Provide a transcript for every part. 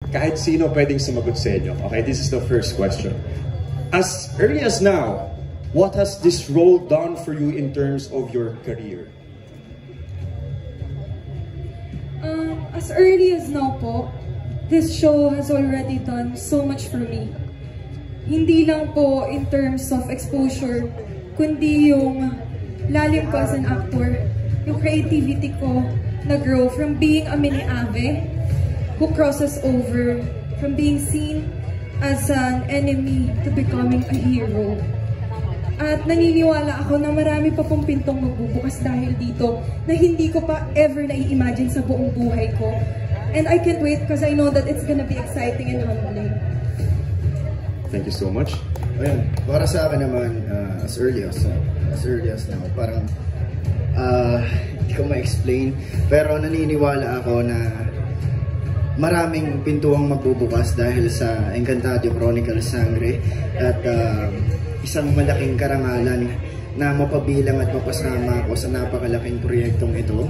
kahit sino pwedeng sumagot sa inyo. Okay, this is the first question. As early as now, what has this role done for you in terms of your career? As early as now po, this show has already done so much for me. Hindi lang po in terms of exposure, kundi yung lalim ko as an actor, yung creativity ko na-grow from being a mini-ave who crosses over from being seen as an enemy to becoming a hero. At naniniwala ako na marami pa pong pintong magbubukas dahil dito na hindi ko pa ever na-imagine sa buong buhay ko. And I can't wait because I know that it's gonna be exciting and humbling. Thank you so much. Ayan, para sa akin naman, as early as now, parang hindi ko ma-explain, pero naniniwala ako na maraming pintuang magbubukas dahil sa Encantadio Chronicles Sangre at isang malaking karangalan na mapabilang at mapasama ako sa napakalaking proyektong ito.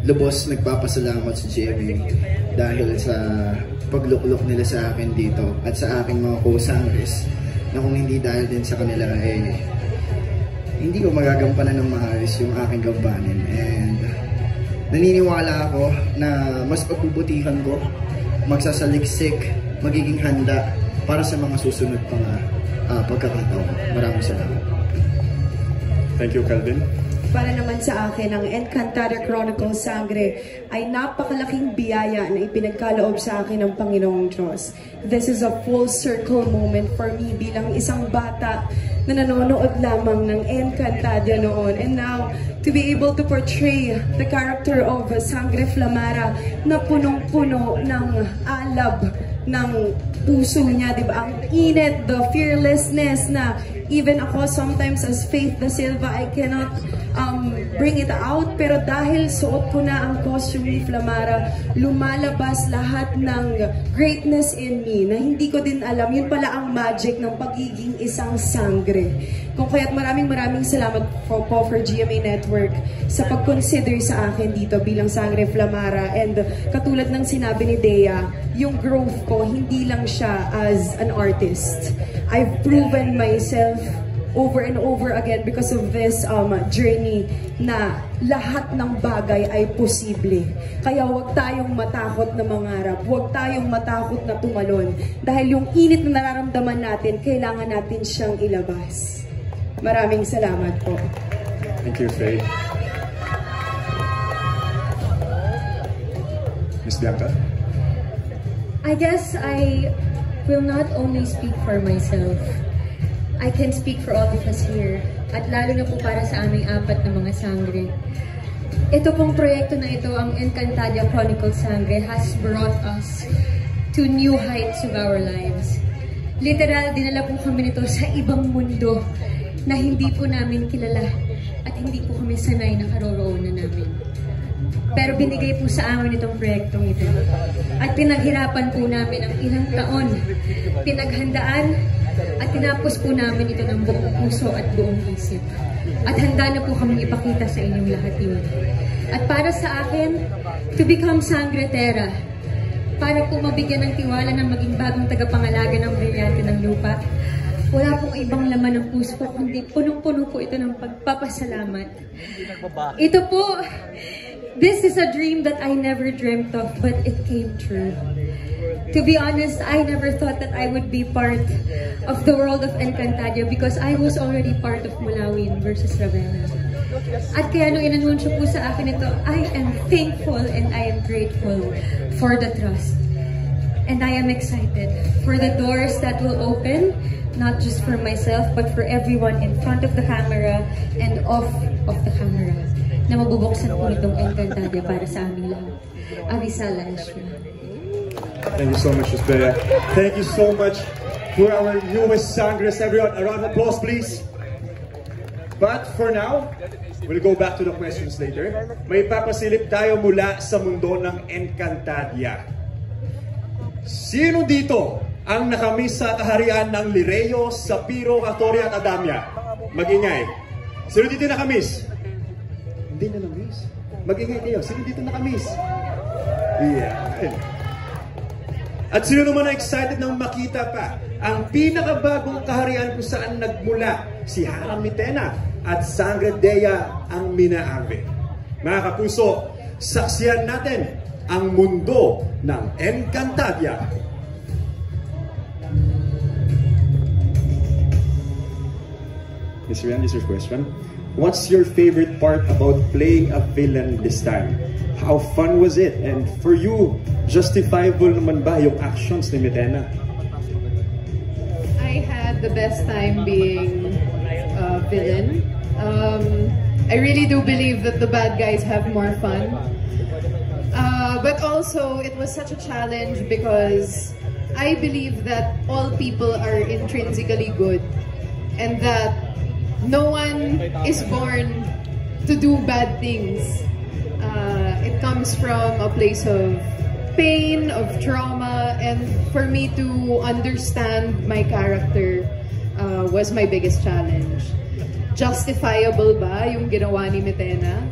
Lubos nagpapasalamat sa GMA dahil sa pagluklok nila sa akin dito at sa aking mga co-sangres na kung hindi dahil din sa kanila hindi ko magagampanan ng maayos yung aking gampanin. And naniniwala ako na mas pagbubutihan ko, magsasaliksik, magiging handa para sa mga susunod pang pagkakataon. Maraming salamat. Thank you, Calvin. Para naman sa akin, ang Encantadia Chronicles Sangre ay napakalaking biyaya na ipinagkaloob sa akin ng Panginoong Diyos. This is a full circle moment for me bilang isang bata na nanonood lamang ng Encantadia noon. And now, to be able to portray the character of Sangre Flamara na punong-puno ng alab ng puso niya, di ba? Ang init, the fearlessness na even ako sometimes as Faith Da Silva, I cannot bring it out, pero dahil suot ko na ang costume ni Flamara, lumalabas lahat ng greatness in me na hindi ko din alam. Yun pala ang magic ng pagiging isang sangre. Kung kaya't maraming salamat po for GMA Network sa pag-consider sa akin dito bilang Sangre Flamara. And katulad ng sinabi ni Dea, yung growth ko, hindi lang siya as an artist. I've proven myself over and over again because of this journey na lahat ng bagay ay posible. Kaya huwag tayong matakot na mangarap, huwag tayong matakot na tumalon. Dahil yung init na nararamdaman natin, kailangan natin siyang ilabas. Maraming salamat po. Thank you, Faye. Miss Bianca? I guess I will not only speak for myself. I can speak for all of us here. At lalo na po para sa aming apat na mga sangre. Ito pong proyekto na ito, ang Encantadia Chronicles Sangre, has brought us to new heights of our lives. Literal, dinala po kami nito sa ibang mundo na hindi po namin kilala at hindi po kami sanay na karoroonan namin. Pero binigay po sa amin itong proyektong ito. At pinaghirapan po namin ang ilang taon. Pinaghandaan at tinapos po namin ito ng buong puso at buong isip. At handa na po kami ipakita sa inyong lahat yun. At para sa akin, to become Sangretera, para po mabigyan ng tiwala ng maging bagong tagapangalaga ng brilyante ng lupa, wala pong ibang laman ng puso ko, kundi punong-puno po ito ng pagpapasalamat. Ito po, this is a dream that I never dreamt of, but it came true. To be honest, I never thought that I would be part of the world of Encantadia because I was already part of Mulawin versus Ravenna. At kaya nung inanunsyo po sa akin ito, I am thankful and I am grateful for the trust. And I am excited for the doors that will open, not just for myself, but for everyone in front of the camera and off of the camera, na mabubuksan po itong Encantadia para sa aming lahat. Avisala Eshma. Thank you so much, Miss Bea. Thank you so much for our newest Sangres. Everyone, a round of applause, please. But for now, we'll go back to the questions later. May papasilip tayo mula sa mundo ng Encantadia. Sino dito ang nakamiss sa kaharian ng Lireo, Sapiro, Katoria at Adamya? Mag-ingay. Sino dito nakamiss? Hindi na nakamiss. Mag-ingay kayo. Sino dito nakamiss? Yeah. At sino naman na excited nang makita pa ang pinakabagong kaharian kung saan nagmula si Hara Mitena at Sangre Dea ang Minaave. Mga kapuso, saksiyan natin ang mundo ng Encantadia. Miss Rian, this is your question. What's your favorite part about playing a villain this time? How fun was it? And for you, justifiable naman ba yung actions ni Mitena? I had the best time being a villain. I really do believe that the bad guys have more fun. But also, it was such a challenge because I believe that all people are intrinsically good and that no one is born to do bad things. It comes from a place of pain, of trauma, and for me to understand my character was my biggest challenge. Justifiable ba yung ginawa ni Mitena?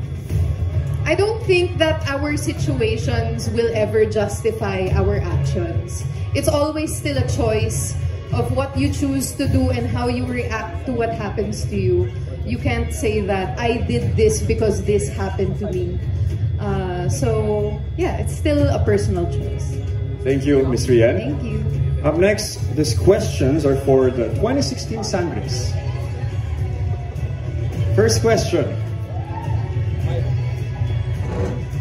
I don't think that our situations will ever justify our actions. It's always still a choice of what you choose to do and how you react to what happens to you. You can't say that I did this because this happened to me. So yeah, it's still a personal choice. Thank you, Ms. Rian. Thank you. Up next, these questions are for the 2016 Sangres. First question.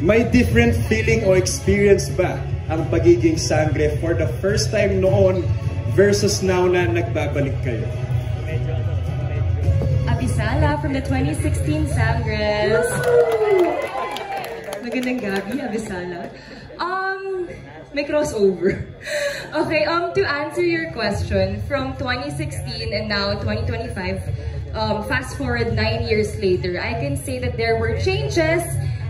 May different feeling o experience ba ang pagiging Sangre for the first time noon versus now na nagbabalik kayo? Abisala from the 2016 Sangres. Magandang gabi, Abisala. May crossover. Okay, to answer your question, from 2016 and now 2025, fast forward 9 years later, I can say that there were changes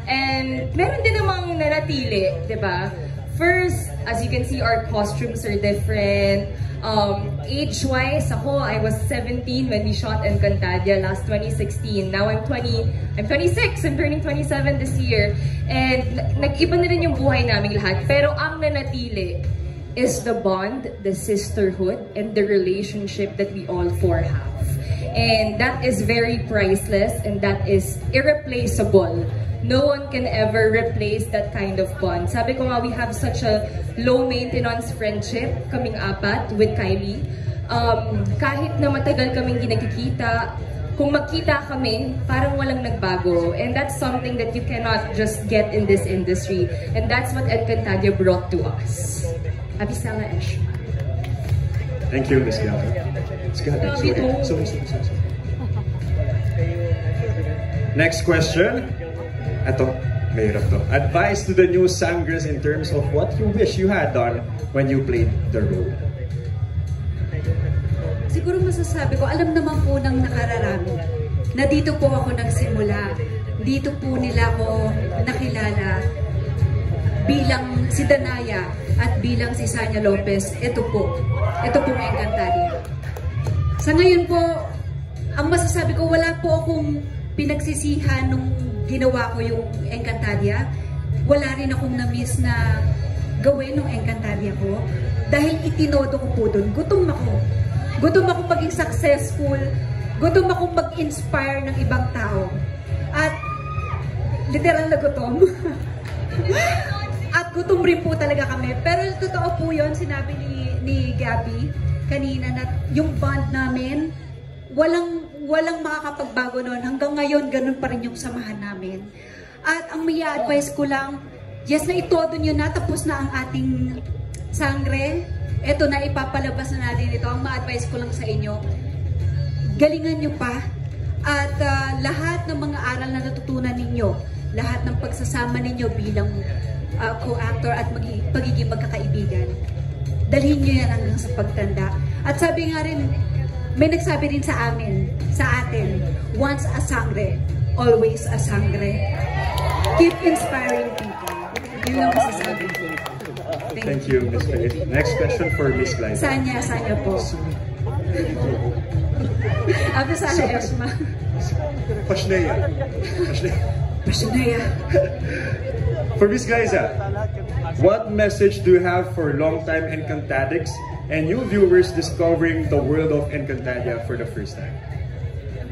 and meron din namang nanatili, diba? First, as you can see, our costumes are different. Age-wise, I was 17 when we shot Encantadia last 2016. Now I'm 26. I'm turning 27 this year. And nag-iba na rin yung buhay naming lahat. Pero ang nanatili is the bond, the sisterhood, and the relationship that we all four have. And that is very priceless and that is irreplaceable. No one can ever replace that kind of bond. Sabi ko nga, we have such a low-maintenance friendship, kaming apat, with Kylie. Kahit na matagal kaming ginagkikita, kung magkita kami, parang walang nagbago. And that's something that you cannot just get in this industry. And that's what Encantadia brought to us. Abisala Esh. Thank you, Ms. Gato. Sorry. Next question. Ito, mahirap to. Advice to the new Sangres in terms of what you wish you had done when you played the role. Siguro masasabi ko, alam naman po ng nakararami na dito po ako nagsimula. Dito po nila ako nakilala bilang si Danaya at bilang si Sanya Lopez. Ito po ang Encantadia. Sa ngayon po, ang masasabi ko, wala po akong pinagsisihan nung ginawa ko yung Encantadia. Wala rin akong na-miss na gawin ng Encantadia ko. Dahil itinodo ko po doon. Gutom ako. Gutom ako maging successful. Gutom ako mag-inspire ng ibang tao. At literal na gutom. At gutom rin po talaga kami. Pero totoo po yun, sinabi ni Gabby kanina na yung bond namin, walang makakapagbago noon. Hanggang ngayon, ganun pa rin yung samahan namin. At ang may advice ko lang, yes na itodo nyo na, tapos na ang ating Sangre. Eto na, ipapalabas na natin ito. Ang ma-advise ko lang sa inyo, galingan nyo pa. At lahat ng mga aral na natutunan ninyo, lahat ng pagsasama ninyo bilang co-actor at pagiging magkakaibigan, dalhin nyo yan hanggang sa pagtanda. At sabi nga rin, may nagsabi rin sa atin, once a Sangre, always a Sangre. Keep inspiring people. Yun lang masasabi ko. Thank you, Ms. Faith. Next question for Ms. Glyza. Sanya po. Abi sana Esma. Pashnea. Pashnea. For Ms. Glyza, What message do you have for longtime Encantadics and new viewers discovering the world of Encantadia for the first time?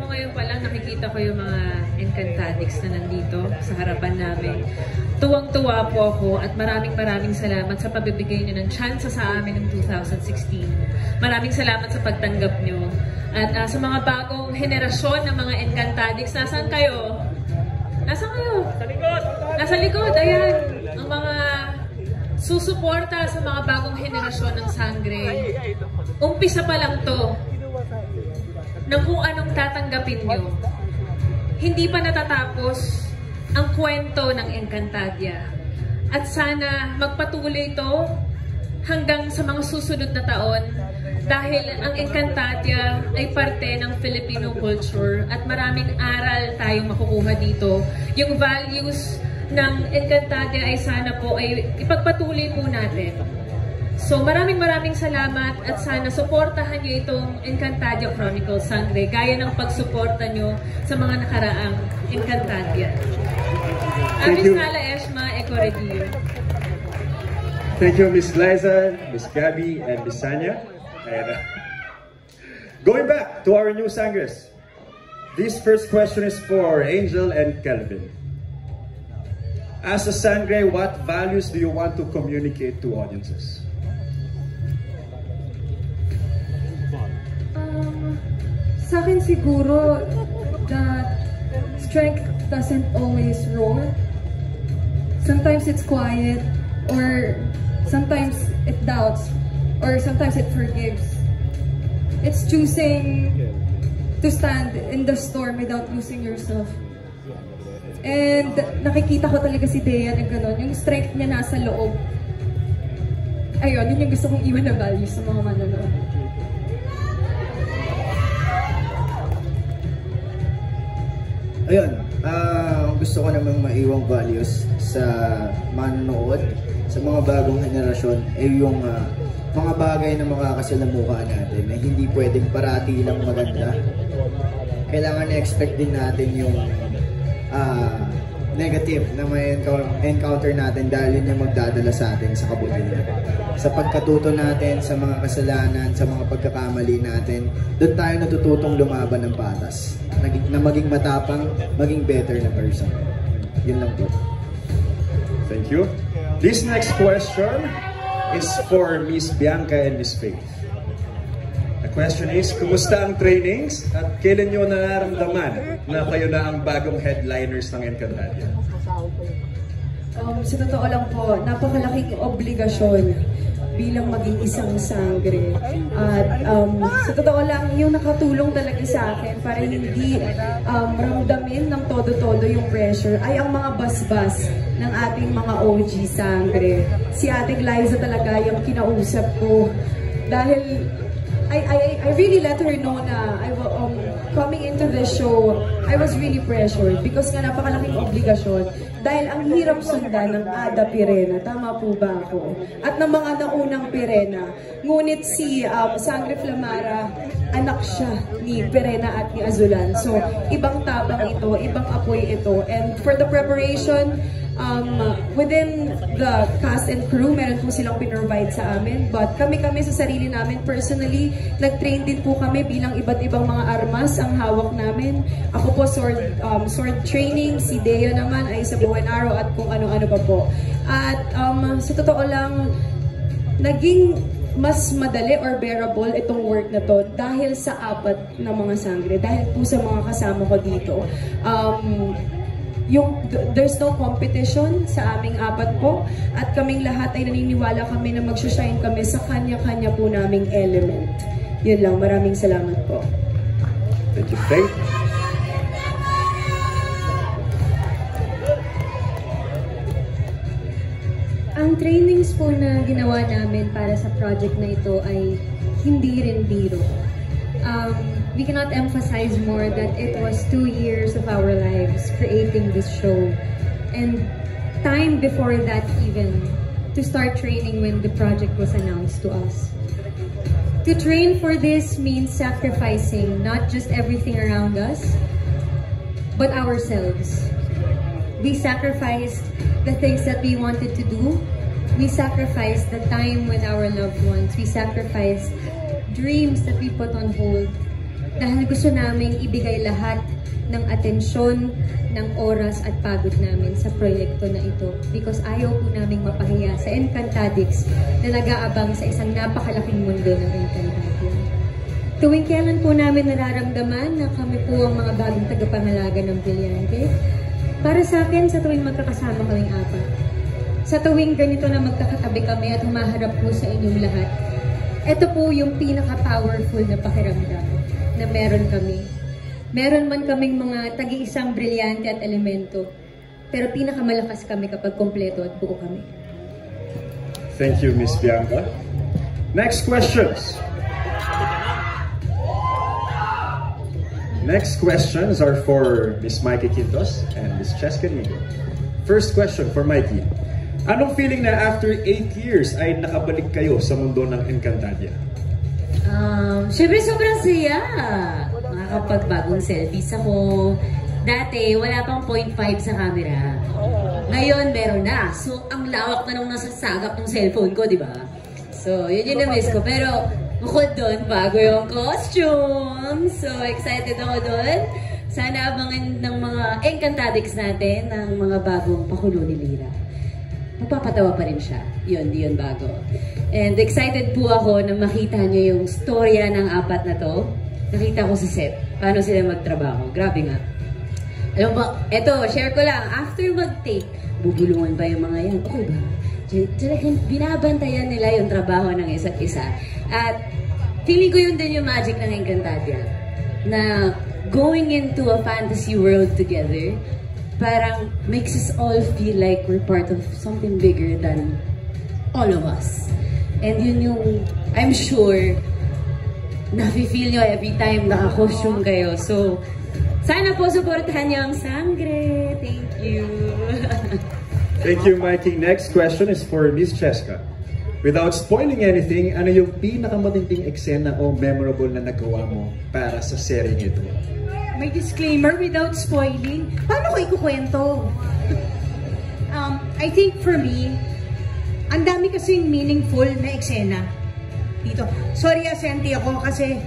Ngayon pa lang nakikita ko yung mga Encantadics na nandito sa harapan namin. Tuwang-tuwa po ako at maraming salamat sa pabibigay niyo ng chance sa amin ng 2016. Maraming salamat sa pagtanggap niyo. At sa mga bagong henerasyon ng mga Encantadics, nasaan kayo? Nasaan kayo? Sa likod! Nasa likod, ayan. Ang mga susuporta sa mga bagong henerasyon ng Sangre. Umpisa pa lang to ng kung anong tatanggapin nyo. Hindi pa natatapos ang kwento ng Encantadia. At sana magpatuloy ito hanggang sa mga susunod na taon dahil ang Encantadia ay parte ng Filipino culture at maraming aral tayong makukuha dito. Yung values ng Encantadia ay sana po ay ipagpatuloy po natin. So maraming salamat at sana suportahan nyo itong Encantadia Chronicles Sangre gaya ng pagsuporta nyo sa mga nakaraang Encantadia. Miss Nala Eshma Ecoregio. Thank you, Miss Liza, Miss Gabby, and Miss Sanya. And going back to our new Sangres, this first question is for Angel and Kelvin. As a Sangre, what values do you want to communicate to audiences? Sa akin siguro that strength doesn't always roar. Sometimes it's quiet, or sometimes it doubts, or sometimes it forgives. It's choosing to stand in the storm without losing yourself. And nakikita ko talaga si Dea na gano'n, yung strength niya nasa loob. Ayun, yun yung gusto kong iwan na values sa mga manonood. Ayun, gusto ko namang maiwang values sa manonood, sa mga bagong henerasyon, ay yung mga bagay na makakasalamuha natin na hindi pwedeng parati lang maganda. Kailangan na-expect din natin yung negative na may encounter natin dahil yun yung magdadala sa atin sa kabutihan. Sa pagkatuto natin, sa mga kasalanan, sa mga pagkakamali natin, doon tayo natututong lumaban ng patas. Na maging matapang, maging better na person. Yun lang po. Thank you. This next question is for Miss Bianca and Miss Faith. The question is, kumusta ang trainings at kailan nyo nararamdaman na kayo na ang bagong headliners ng Encantadia? Sa totoo lang po, napakalaking obligasyon bilang maging isang Sangre. At sa totoo lang, yung nakatulong talaga sa akin para hindi ramdamin ng todo-todo yung pressure ay ang mga basbas ng ating mga OG Sangre. Si Ating Liza talaga yung kinausap ko dahil I really let her know na coming into this show, I was really pressured because nga napakalaking obligasyon dahil ang hirap sundan ng Ada Pirena. Tama po ba ako? At ng mga naunang Pirena. Ngunit si Sangre Flamara, anak siya ni Pirena at ni Azulan. So, ibang tabang ito, ibang apoy ito. And for the preparation, within the cast and crew, meron po silang pinrovide sa amin. But kami sa sarili namin, personally, nag-train din po kami bilang iba't ibang mga armas ang hawak namin. Ako po, sword training. Si Dea naman ay sa bow and arrow at kung ano-ano pa po. At sa totoo lang, naging mas madali or bearable itong work na to dahil sa apat na mga Sangre. Dahil po sa mga kasama ko dito. There's no competition sa aming apat po at kaming lahat ay naniniwala kami na mag-shine kami sa kanya-kanya po naming element. Yun lang, maraming salamat po. Thank you, Faith. Ang trainings po na ginawa namin para sa project na ito ay hindi rin biro. We cannot emphasize more that it was 2 years of our lives creating this show. And time before that even, to start training when the project was announced to us. To train for this means sacrificing not just everything around us, but ourselves. We sacrificed the things that we wanted to do We sacrificed the time with our loved ones. We sacrificed dreams that we put on hold. Dahil gusto naming ibigay lahat ng atensyon, ng oras at pagod namin sa proyekto na ito. Because ayaw po naming mapahiya sa Encantadix na nag-aabang sa isang napakalaking mundo ng Encantadia. Tuwing kailan po namin nararamdaman na kami po ang mga bagong tagapangalaga ng Brillante? Para sa akin, sa tuwing magkakasama kaming apat. Sa tuwing ganito na magkakatabi kami at humaharap po sa inyong lahat, ito po yung pinaka-powerful na pakiramdam na meron kami. Meron man kaming mga tagi-isang brilyante at elemento, pero pinakamalakas kami kapag kompleto at buo kami. Thank you, Miss Bianca. Next questions. Next questions are for Miss Mikey Quintos and Miss Cheska Nigo. First question for Mikey. Anong feeling na after 8 years ay nakabalik kayo sa mundo ng Encantadia? Siyempre sobrang saya. Makakapagbagong selfies ako. Dati, wala pang 0.5 sa camera. Ngayon, meron na. So, ang lawak na nung nasasagap ng cellphone ko, di ba? So, yun yung na-miss ko. Pero, bukod doon, bago yung costume. So, excited ako doon. Sana abangan ng mga Encantadix natin ng mga bagong pakulo ni Lira. Magpapatawa pa rin siya. Yun bago. And excited po ako na makita niyo yung storya ng apat na to. Nakita ko sa set. Paano sila magtrabaho. Grabe nga. Alam ba, eto, share ko lang. After mag-take, bubulungan ba yung mga yan? Okay ba? Talagang binabantayan nila yung trabaho ng isa't isa. At feeling ko yun din yung magic ng Encantadia. Na going into a fantasy world together, parang makes us all feel like we're part of something bigger than all of us. And yun yung, I'm sure, nafe-feel nyo every time naka-costume kayo. So, sana po supportahan nyo ang Sangre. Thank you. Thank you, Mikey. Next question is for Miss Cheska. Without spoiling anything, ano yung pinakamatinding eksena o memorable na nagawa mo para sa serie nito? May disclaimer without spoiling. Paano ko ikukwento? I think for me, ang dami kasing meaningful na eksena dito. Sorry, asenti ako kasi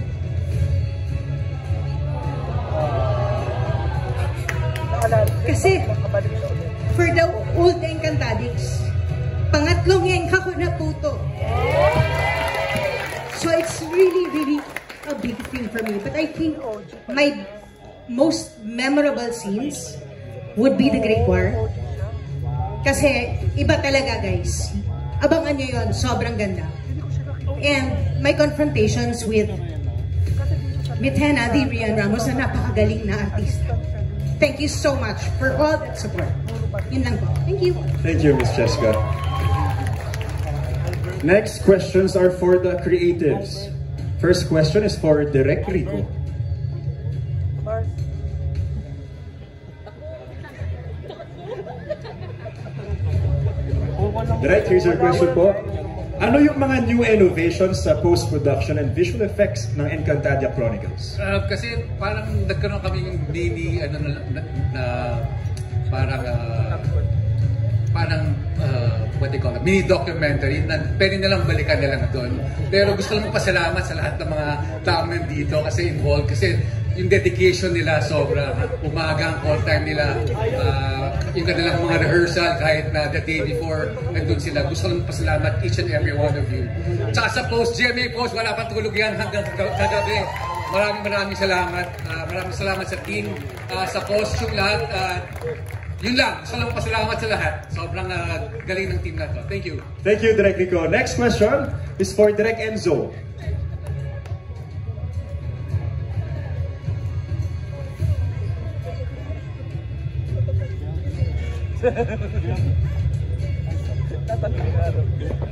for the old Encantadix, pangatlong Enka ko na po to. So it's really a big thing for me. But I think my most memorable scenes would be the Great War. Kasi iba talaga, guys. Abangan nyo yun. Sobrang ganda. And my confrontations with Mitena, the Rian Ramos, na napakagaling na artista. Thank you so much for all that support. Yun lang po. Thank you. Thank you, Ms. Cheska. Next questions are for the creatives. First question is for Direk Rico. Direk, here's your question po. Ano yung mga new innovations sa post-production and visual effects ng Encantadia Chronicles? Kasi parang nagkaroon kami yung mini, what they call it, mini documentary na pwede nilang balikan nila na doon. Pero gusto lang magpasalamat sa lahat ng mga tao dito kasi involved. Kasi yung dedication nila sobra. Umaga ang call time nila. Yung kanilang mga rehearsal kahit na the day before nandun sila. Gusto lang pasalamat each and every one of you. Tsaka sa post, GMA Post, wala pang tulog yan hanggang kagabi. Maraming salamat. Maraming salamat sa team, sa costume lahat. Yun lang. Gusto lang pasalamat sa lahat. Sobrang galing ng team na to. Thank you. Thank you, Direk Rico. Next question is for Direk Enzo.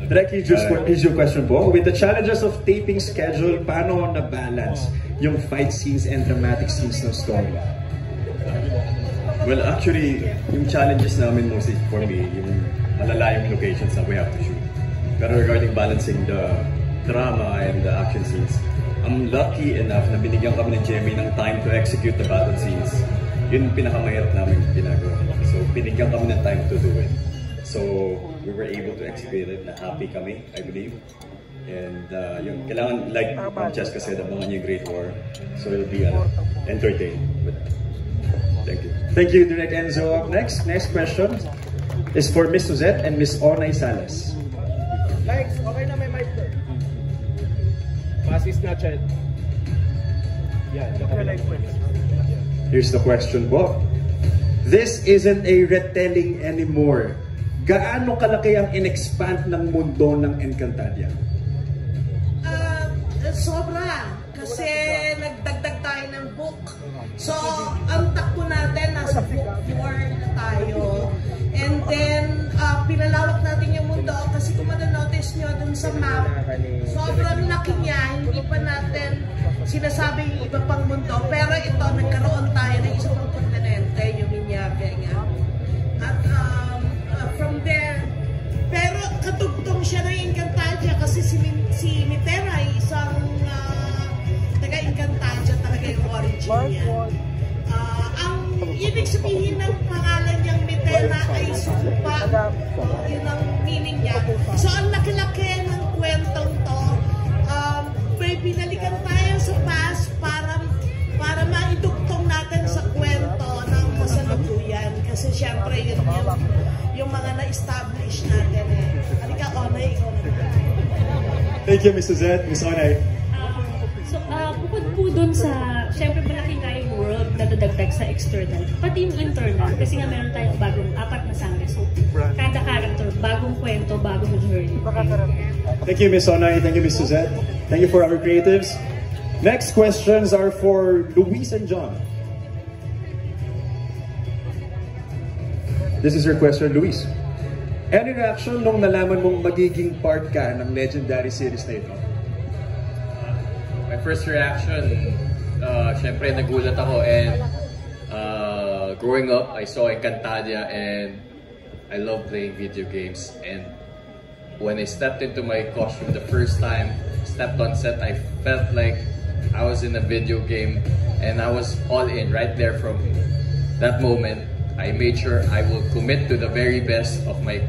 Direk, here's your question po. With the challenges of taping schedule, paano na-balance yung fight scenes and dramatic scenes ng story? Well, actually, yung challenges namin mostly for me, yung malalayong locations that we have to shoot. Pero regarding balancing the drama and the action scenes, I'm lucky enough na binigyan kami ng GMA ng time to execute the battle scenes. Yun pinakamahirap namin ginagawa. So, binigyan kami ng time to do it. So, we were able to execute it na happy kami, I believe. And yung kailangan, like Francesca said, abangan yung Great War. So it'll be entertaining. But thank you. Thank you, Direct Enzo. Up next question is for Miss Suzette and Miss Onay Salas. Likes, okay na may mic ko. Pass is not chat. Yeah, here's the question po. This isn't a retelling anymore. Gaano kalaki ang in-expand ng mundo ng Encantadia? Sobra. Kasi nagdagdag tayo ng book. So, ang takbo natin, nasa book 4 na tayo. And then, pinalawak natin yung mundo. Kasi kung ma-notice nyo dun sa map, sobrang laki niya. Hindi pa natin sinasabi yung iba pang mundo. Pero ito, nagkaroon tayo ng isang kontinente, yung Minyake nga. At from there, pero katugtong siya ng Encantadia kasi si Mitera ay isang taga-Encantadia talaga yung origin niya. Ang ibig sabihin ng pangalan niyang Mitera ay sumpa. Yun ang meaning niya. So ang laki-laki ng kwentong to, may binalikan tayo sa past para maidugtong natin sa kwento ng kasalukuyan. Kasi syempre yun yung mga na-establish natin eh. Halika, Onay, ikaw naman. Thank you, Miss Suzette. Miss Onay. Bukod po dun sa, syempre malaki nga yung world na dadagdag sa external, pati yung internal, kasi nga meron tayong bagong 4 na sangre. So, kada character, bagong kwento, bagong journey. Thank you, Miss Onay. Thank you, Miss Suzette. Thank you for our creatives. Next questions are for Luis and John. This is your question, Luis. Any reaction nung nalaman mong magiging part ka ng legendary series na ito? My first reaction, syempre nagulat ako, and growing up, I saw Encantadia and I love playing video games. And when I stepped into my costume the first time, stepped on set, I felt like I was in a video game and I was all in right there from that moment. I made sure I will commit to the very best of my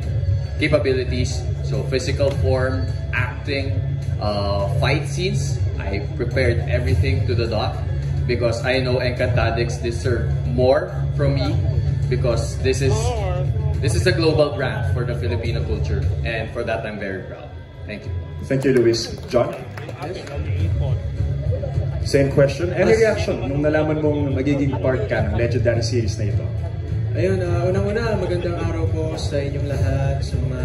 capabilities. So physical form, acting, fight scenes. I prepared everything to the dot because I know Encantadix deserve more from me because this is a global brand for the Filipino culture, and for that I'm very proud. Thank you. Thank you, Luis. John? Same question. Any reaction nung nalaman mong magiging part ka ng legendary series na ito? Ayun, unang-una, magandang araw po sa inyong lahat, sa mga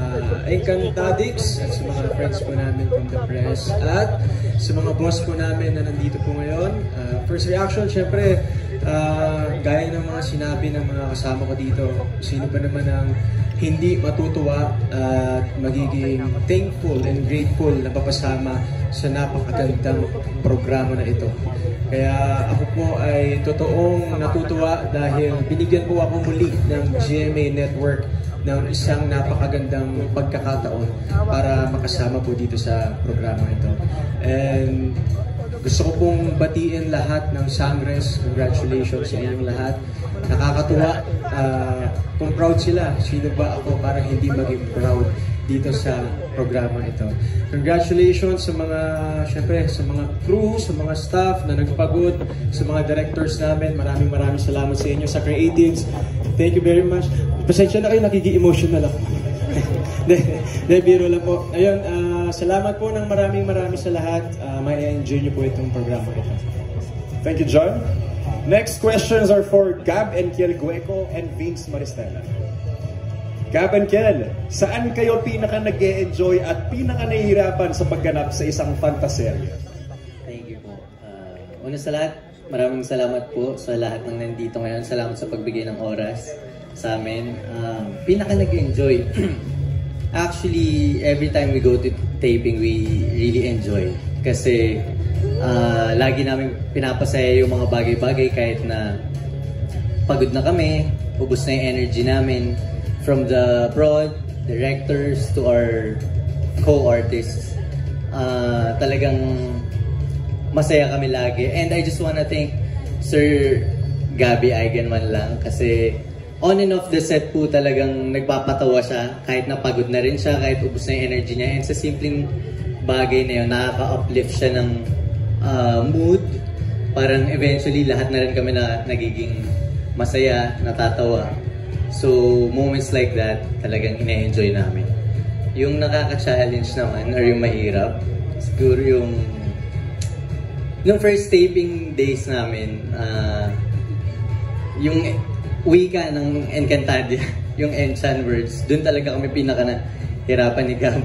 Encantadix at sa mga friends po namin from the press at sa mga boss po namin na nandito po ngayon. First reaction, syempre, gaya ng mga sinabi ng mga kasama ko dito, sino ba naman ang hindi matutuwa at magiging thankful and grateful na papasama sa napakagandang programa na ito. Kaya ako po ay totoong natutuwa dahil binigyan po ako muli ng GMA Network ng isang napakagandang pagkakataon para makasama po dito sa programa ito. And gusto ko pong batiin lahat ng Sangres. Congratulations sa inyong lahat. Nakakatuwa kung proud sila. Sino ba ako para hindi maging proud dito sa programa ito. Congratulations sa mga, syempre, sa mga crew, sa mga staff na nagpagod, sa mga directors namin. Maraming salamat sa inyo, sa creatives. Thank you very much. Pasensya na kayo, nakiki-emotional ako. Biro lang po. Ayun, salamat po ng maraming sa lahat. May enjoy nyo po itong programa ito. Thank you, John. Next questions are for Gab and Kiel Gueco and Vince Maristella. Gab and Kiel, saan kayo pinaka nag-e-enjoy at pinaka nahihirapan sa pagganap sa isang fantaserye? Thank you po. Una sa lahat, maraming salamat po sa lahat ng nandito ngayon. Salamat sa pagbigay ng oras sa amin. Pinaka nag-enjoy. Actually, every time we go to taping, we really enjoy. Kasi lagi namin pinapasaya yung mga bagay-bagay kahit na pagod na kami, ubos na yung energy namin. From the prod, directors, to our co-artists. Talagang masaya kami lagi. And I just wanna thank Sir Gabby Eigenman lang kasi on and off the set po talagang nagpapatawa siya. Kahit napagod na rin siya, kahit ubos na yung energy niya. And sa simpleng bagay na yun, nakaka-uplift siya ng mood. Parang eventually lahat na rin kami na nagiging masaya, natatawa. So moments like that talagang ina-enjoy namin. Yung nakaka-challenge naman or yung mahirap, siguro yung first taping days namin, yung wika ng Encantadia, yung Enchan words, dun talaga kami pinaka-nahirapan ni Gab.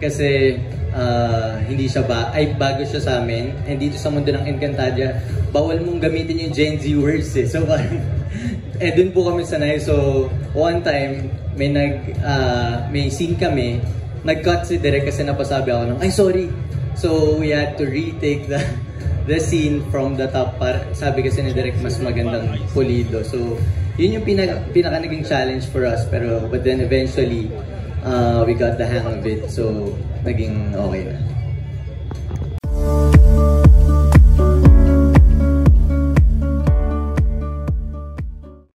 Kasi hindi siya bago siya sa amin. And dito sa mundo ng Encantadia, bawal mong gamitin yung Gen Z words eh. So parang, dun po kami sanay. So one time, may scene kami, nag-cut si Direk kasi napasabi ako ng, ay sorry. So we had to retake the scene from the top. Sabi kasi ni Direk mas magandang pulido. So yun yung pinaka naging challenge for us. But then eventually, we got the hang of it. So naging okay na.